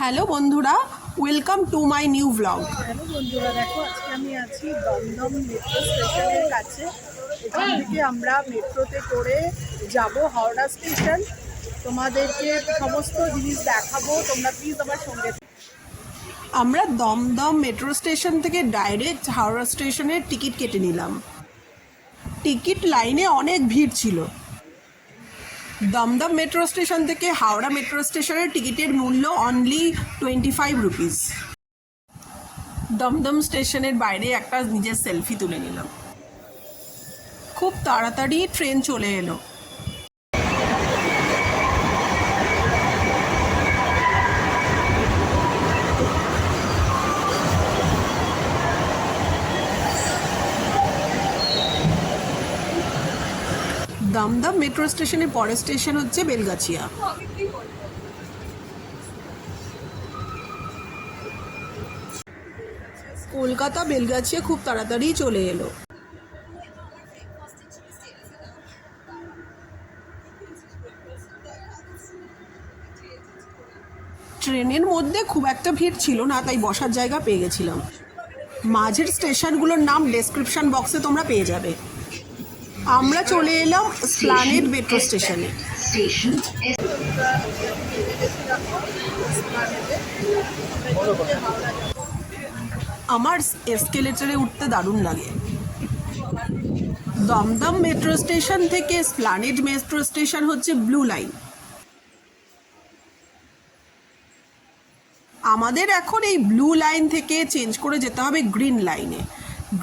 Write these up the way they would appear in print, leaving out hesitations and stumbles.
Hello বন্ধুরা, welcome to my new blog. Hello বন্ধুরা, দেখো আজকে আমি আছি দমদম মেট্রো স্টেশনের কাছে। এখান থেকে আমরা মেট্রোতে করে যাব হাওড়া স্টেশন। তোমাদেরকে সমস্ত জিনিস দেখাবো, তোমরা প্লিজ আমার সঙ্গে। আমরা দমদম মেট্রো স্টেশন থেকে ডাইরেক্ট হাওড়া স্টেশনের টিকিট কেটে নিলাম। টিকিট লাইনে অনেক ভিড় ছিল। দমদম মেট্রো স্টেশন থেকে হাওড়া মেট্রো স্টেশনের টিকিটের মূল্য অনলি 25 রুপিস। দমদম স্টেশনের বাইরে একটা নিজের সেলফি তুলে নিলাম। খুব তাড়াতাড়ি ট্রেন চলে এলো। দমদম মেট্রো স্টেশনের পরের স্টেশন হচ্ছে বেলগাছিয়া। কলকাতা বেলগাছিয়া খুব তাড়াতাড়ি চলে এলো। ট্রেনের মধ্যে খুব একটা ভিড় ছিল না, তাই বসার জায়গা পেয়ে গেছিলাম। মাঝের স্টেশনগুলোর নাম ডেসক্রিপশন বক্সে তোমরা পেয়ে যাবে। আমরা চলে এলাম এসপ্ল্যানেড মেট্রো স্টেশনে। আমার এসকেলেটরে উঠতে দারুণ লাগে। দমদম মেট্রো স্টেশন থেকে এসপ্ল্যানেড মেট্রো স্টেশন হচ্ছে ব্লু লাইন। আমাদের এখন এই ব্লু লাইন থেকে চেঞ্জ করে যেতে হবে গ্রিন লাইনে।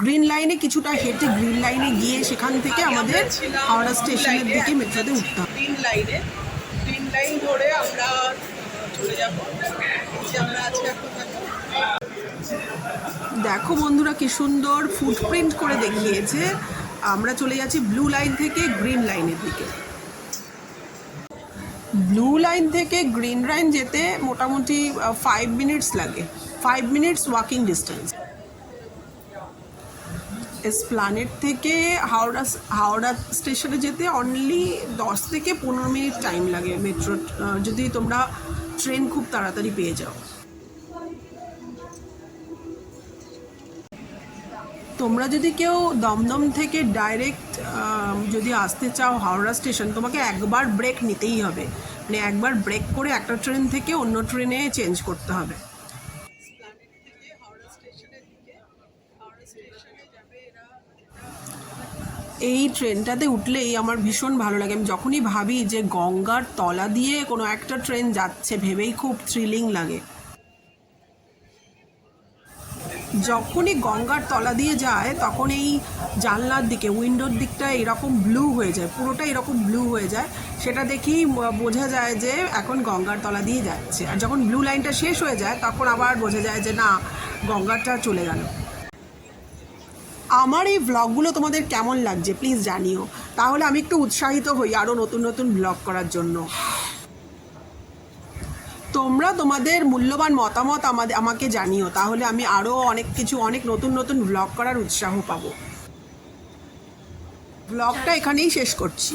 গ্রিন লাইনে কিছুটা হেঁটে গ্রিন লাইনে গিয়ে সেখান থেকে আমাদের হাওড়া স্টেশনের দিকে মেট্রোতে উঠতে হবে। গ্রিন লাইন ধরে আমরা চলে যাব। আমরা আজকে দেখো বন্ধুরা, কি সুন্দর ফুটপ্রিন্ট করে দেখিয়েছে। আমরা চলে যাচ্ছি ব্লু লাইন থেকে গ্রিন লাইনের দিকে। ব্লু লাইন থেকে গ্রিন লাইন যেতে মোটামুটি 5 মিনিটস লাগে। 5 মিনিটস ওয়াকিং ডিস্টেন্স। এসপ্ল্যানেড থেকে হাওড়া স্টেশনে যেতে অনলি 10 থেকে 15 মিনিট টাইম লাগে মেট্রো, যদি তোমরা ট্রেন খুব তাড়াতাড়ি পেয়ে যাও। তোমরা যদি কেউ দমদম থেকে ডাইরেক্ট যদি আসতে চাও হাওড়া স্টেশন, তোমাকে একবার ব্রেক নিতেই হবে। মানে একবার ব্রেক করে একটা ট্রেন থেকে অন্য ট্রেনে চেঞ্জ করতে হবে। এই ট্রেনটাতে উঠলেই আমার ভীষণ ভালো লাগে। আমি যখনই ভাবি যে গঙ্গার তলা দিয়ে কোনো একটা ট্রেন যাচ্ছে, ভেবেই খুব থ্রিলিং লাগে। যখনই গঙ্গার তলা দিয়ে যায় তখন এই জানলার দিকে, উইন্ডোর দিকটা এরকম ব্লু হয়ে যায়, পুরোটা এরকম ব্লু হয়ে যায়। সেটা দেখেই বোঝা যায় যে এখন গঙ্গার তলা দিয়ে যাচ্ছে। আর যখন ব্লু লাইনটা শেষ হয়ে যায় তখন আবার বোঝা যায় যে না, গঙ্গাটা চলে গেল। আমার এই ব্লগগুলো তোমাদের কেমন লাগছে প্লিজ জানিও, তাহলে আমি একটু উৎসাহিত হই আরও নতুন নতুন ব্লগ করার জন্য। তোমরা তোমাদের মূল্যবান মতামত আমাকে জানিও, তাহলে আমি আরও অনেক নতুন নতুন ব্লগ করার উৎসাহ পাবো। ব্লগটা এখানেই শেষ করছি।